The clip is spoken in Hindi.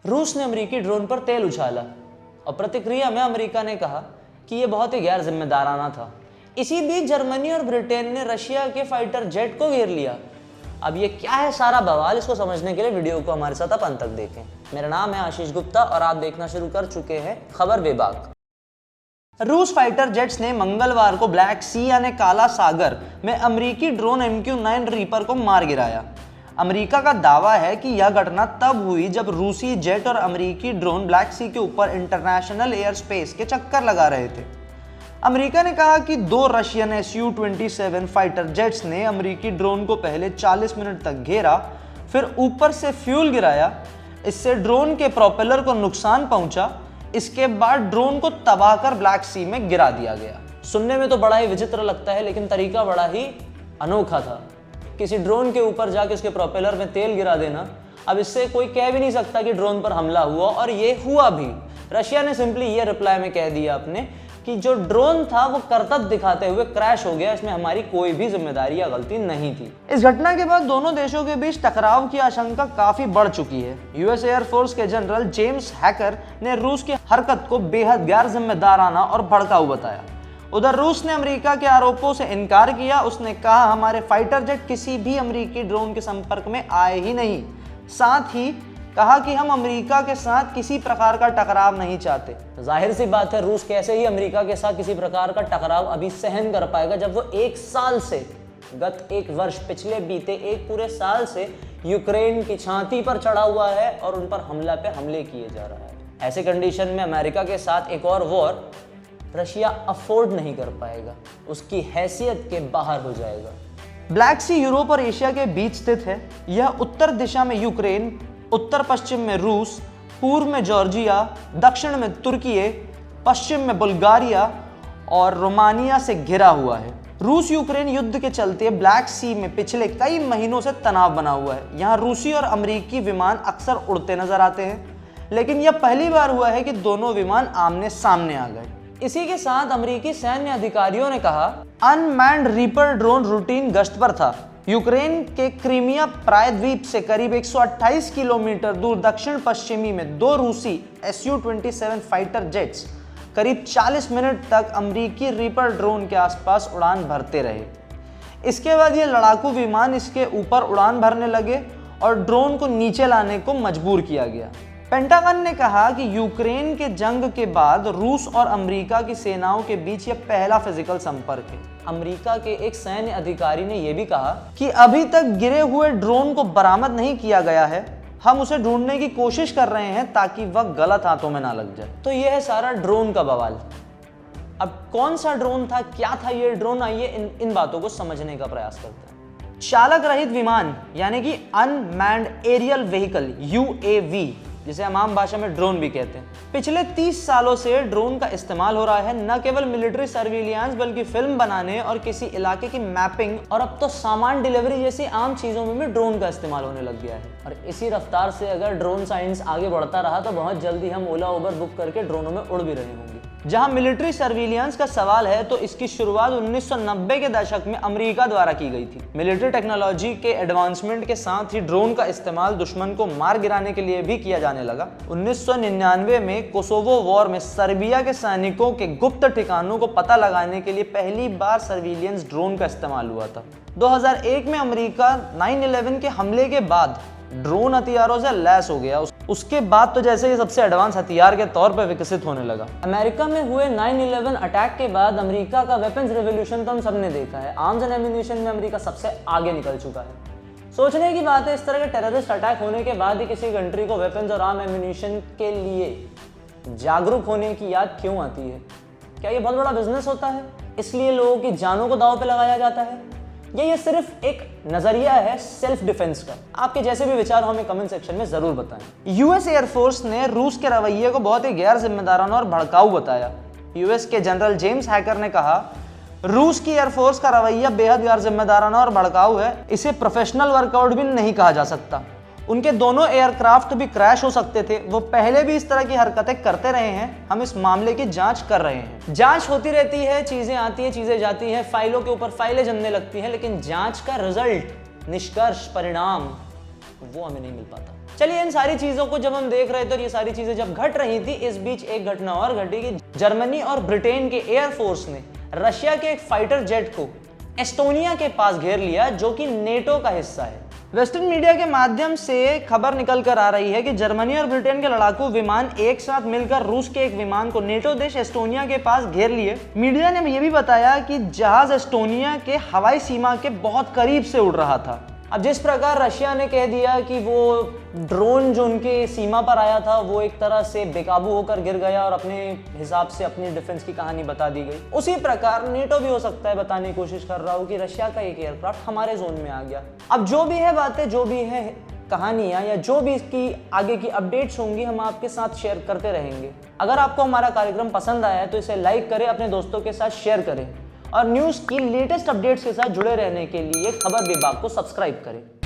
रूस ने अमेरिकी ड्रोन पर तेल उछाला और प्रतिक्रिया में अमेरिका ने कहा कि यह बहुत ही गैर जिम्मेदाराना था। इसी बीच जर्मनी और ब्रिटेन ने रशिया के फाइटर जेट को घेर लिया। अब ये क्या है सारा बवाल, इसको समझने के लिए वीडियो को हमारे साथ आप अंत तक देखें। मेरा नाम है आशीष गुप्ता और आप देखना शुरू कर चुके हैं खबर बेबाक। रूस फाइटर जेट्स ने मंगलवार को ब्लैक सी यानी काला सागर में अमेरिकी ड्रोन MQ-9 रीपर को मार गिराया। अमेरिका का दावा है कि यह घटना तब हुई जब रूसी जेट और अमेरिकी ड्रोन ब्लैक सी के ऊपर इंटरनेशनल एयर स्पेस के चक्कर लगा रहे थे। अमेरिका ने कहा कि 2 रशियन Su-27 फाइटर जेट्स ने अमेरिकी ड्रोन को पहले 40 मिनट तक घेरा, फिर ऊपर से फ्यूल गिराया। इससे ड्रोन के प्रोपेलर को नुकसान पहुंचा। इसके बाद ड्रोन को तबाह कर ब्लैक सी में गिरा दिया गया। सुनने में तो बड़ा ही विचित्र लगता है, लेकिन तरीका बड़ा ही अनोखा था। किसी ड्रोन के ऊपर जाके उसके प्रोपेलर में तेल गिरा देना। अब इससे कोई कह भी नहीं सकता कि ड्रोन पर हमला हुआ, और ये हुआ भी। रशिया ने सिंपली ये रिप्लाई में कह दिया अपने कि जो ड्रोन था वो करतब दिखाते हुए क्रैश हो गया, इसमें हमारी कोई भी जिम्मेदारी या गलती नहीं थी। इस घटना के बाद दोनों देशों के बीच टकराव की आशंका काफी बढ़ चुकी है। यूएस एयरफोर्स के जनरल जेम्स हैकर ने रूस की हरकत को बेहद गैर जिम्मेदाराना और भड़काऊ बताया। उधर रूस ने अमेरिका के आरोपों से इनकार किया। उसने कहा, हमारे फाइटर जेट किसी भी अमेरिकी ड्रोन के संपर्क में आए ही नहीं। साथ ही कहा कि हम अमेरिका के साथ किसी प्रकार का टकराव नहीं चाहते। जाहिर सी बात है, रूस कैसे ही अमेरिका के साथ किसी प्रकार का टकराव अभी सहन कर पाएगा जब वो एक साल से, गत 1 वर्ष, पिछले बीते 1 पूरे साल से यूक्रेन की छाती पर चढ़ा हुआ है और उन पर हमला पे हमले किए जा रहा है। ऐसे कंडीशन में अमेरिका के साथ एक और वॉर रशिया अफोर्ड नहीं कर पाएगा, उसकी हैसियत के बाहर हो जाएगा। ब्लैक सी यूरोप और एशिया के बीच स्थित है। यह उत्तर दिशा में यूक्रेन, उत्तर पश्चिम में रूस, पूर्व में जॉर्जिया, दक्षिण में तुर्की, पश्चिम में बुल्गारिया और रोमानिया से घिरा हुआ है। रूस यूक्रेन युद्ध के चलते ब्लैक सी में पिछले कई महीनों से तनाव बना हुआ है। यहाँ रूसी और अमेरिकी विमान अक्सर उड़ते नजर आते हैं, लेकिन यह पहली बार हुआ है कि दोनों विमान आमने सामने आ गए। इसी के साथ अमेरिकी सैन्य अधिकारियों ने कहा, अनमैन्ड रीपर ड्रोन रूटीन गश्त पर था। यूक्रेन के क्रीमिया प्रायद्वीप से करीब 128 किलोमीटर दूर दक्षिण पश्चिमी में 2 रूसी Su-27 फाइटर जेट्स करीब 40 मिनट तक अमेरिकी रीपर ड्रोन के आसपास उड़ान भरते रहे। इसके बाद ये लड़ाकू विमान इसके ऊपर उड़ान भरने लगे और ड्रोन को नीचे लाने को मजबूर किया गया। पेंटागन ने कहा कि यूक्रेन के जंग के बाद रूस और अमेरिका की सेनाओं के बीच यह पहला फिजिकल संपर्क है। अमेरिका के एक सैन्य अधिकारी ने यह भी कहा कि अभी तक गिरे हुए ड्रोन को बरामद नहीं किया गया है। हम उसे ढूंढने की कोशिश कर रहे हैं ताकि वह गलत हाथों में ना लग जाए। तो यह है सारा ड्रोन का बवाल। अब कौन सा ड्रोन था, क्या था ये ड्रोन, आइए इन बातों को समझने का प्रयास करते हैं। चालक रहित विमान यानी कि अनमैन्ड एरियल व्हीकल, UAV, जिसे हम आम भाषा में ड्रोन भी कहते हैं। पिछले 30 सालों से ड्रोन का इस्तेमाल हो रहा है, न केवल मिलिट्री सर्विलियंस बल्कि फिल्म बनाने और किसी इलाके की मैपिंग, और अब तो सामान डिलीवरी जैसी आम चीजों में भी ड्रोन का इस्तेमाल होने लग गया है। और इसी रफ्तार से अगर ड्रोन साइंस आगे बढ़ता रहा तो बहुत जल्दी हम ओला उबर बुक करके ड्रोनों में उड़ भी रहे होंगे। जहां मिलिट्री सर्विलियंस का सवाल है तो इसकी शुरुआत 1990 के दशक में अमेरिका द्वारा की गई थी। मिलिट्री टेक्नोलॉजी के एडवांसमेंट के साथ ही ड्रोन का इस्तेमाल दुश्मन को मार गिराने के लिए भी किया जाने लगा। 1999 में कोसोवो वॉर में सर्बिया के सैनिकों के गुप्त ठिकानों को पता लगाने के लिए पहली बार सर्विलियंस ड्रोन का इस्तेमाल हुआ था। 2001 में अमेरिका 9/11 के हमले के बाद ड्रोन हथियारों से लैस हो गया। उसके बाद तो जैसे ये सबसे एडवांस हथियार के तौर पर विकसित होने लगा। अमेरिका में हुए 9/11 अटैक के बाद अमेरिका का वेपन्स रेवोल्यूशन तो हम सबने देखा है। आर्म्स एंड एम्यूनिशन में अमेरिका सबसे आगे निकल चुका है। सोचने की बात है, इस तरह के टेररिस्ट अटैक होने के बाद ही किसी कंट्री को वेपन्स और आर्म एम्यूनिशन के लिए जागरूक होने की याद क्यों आती है? क्या ये बहुत बड़ा बिजनेस होता है, इसलिए लोगों की जानों को दांव पे लगाया जाता है, या ये सिर्फ एक नजरिया है सेल्फ डिफेंस का? आपके जैसे भी विचार हमें कमेंट सेक्शन में जरूर बताएं। यूएस एयरफोर्स ने रूस के रवैये को बहुत ही गैर जिम्मेदाराना और भड़काऊ बताया। यूएस के जनरल जेम्स हैकर ने कहा, रूस की एयरफोर्स का रवैया बेहद गैर जिम्मेदाराना और भड़काऊ है। इसे प्रोफेशनल वर्कआउट भी नहीं कहा जा सकता। उनके दोनों एयरक्राफ्ट भी क्रैश हो सकते थे। वो पहले भी इस तरह की हरकतें करते रहे हैं। हम इस मामले की जांच कर रहे हैं। जांच होती रहती है, चीजें आती है, चीजें जाती हैं, फाइलों के ऊपर फाइलें जमने लगती हैं, लेकिन जांच का रिजल्ट, निष्कर्ष, परिणाम वो हमें नहीं मिल पाता। चलिए, इन सारी चीजों को जब हम देख रहे थे और ये सारी चीजें जब घट रही थी, इस बीच एक घटना और घटी कि जर्मनी और ब्रिटेन के एयरफोर्स ने रशिया के एक फाइटर जेट को एस्टोनिया के पास घेर लिया, जो कि नेटो का हिस्सा है। वेस्टर्न मीडिया के माध्यम से खबर निकल कर आ रही है कि जर्मनी और ब्रिटेन के लड़ाकू विमान एक साथ मिलकर रूस के एक विमान को नेटो देश एस्टोनिया के पास घेर लिए। मीडिया ने यह भी बताया कि जहाज एस्टोनिया के हवाई सीमा के बहुत करीब से उड़ रहा था। अब जिस प्रकार रशिया ने कह दिया कि वो ड्रोन जो उनके सीमा पर आया था वो एक तरह से बेकाबू होकर गिर गया और अपने हिसाब से अपनी डिफेंस की कहानी बता दी गई, उसी प्रकार नेटो भी हो सकता है बताने की कोशिश कर रहा हो कि रशिया का एक एयरक्राफ्ट हमारे जोन में आ गया। अब जो भी है बातें, जो भी है कहानियां या जो भी इसकी आगे की अपडेट्स होंगी, हम आपके साथ शेयर करते रहेंगे। अगर आपको हमारा कार्यक्रम पसंद आया है तो इसे लाइक करें, अपने दोस्तों के साथ शेयर करें और न्यूज़ की लेटेस्ट अपडेट्स के साथ जुड़े रहने के लिए खबर विभाग को सब्सक्राइब करें।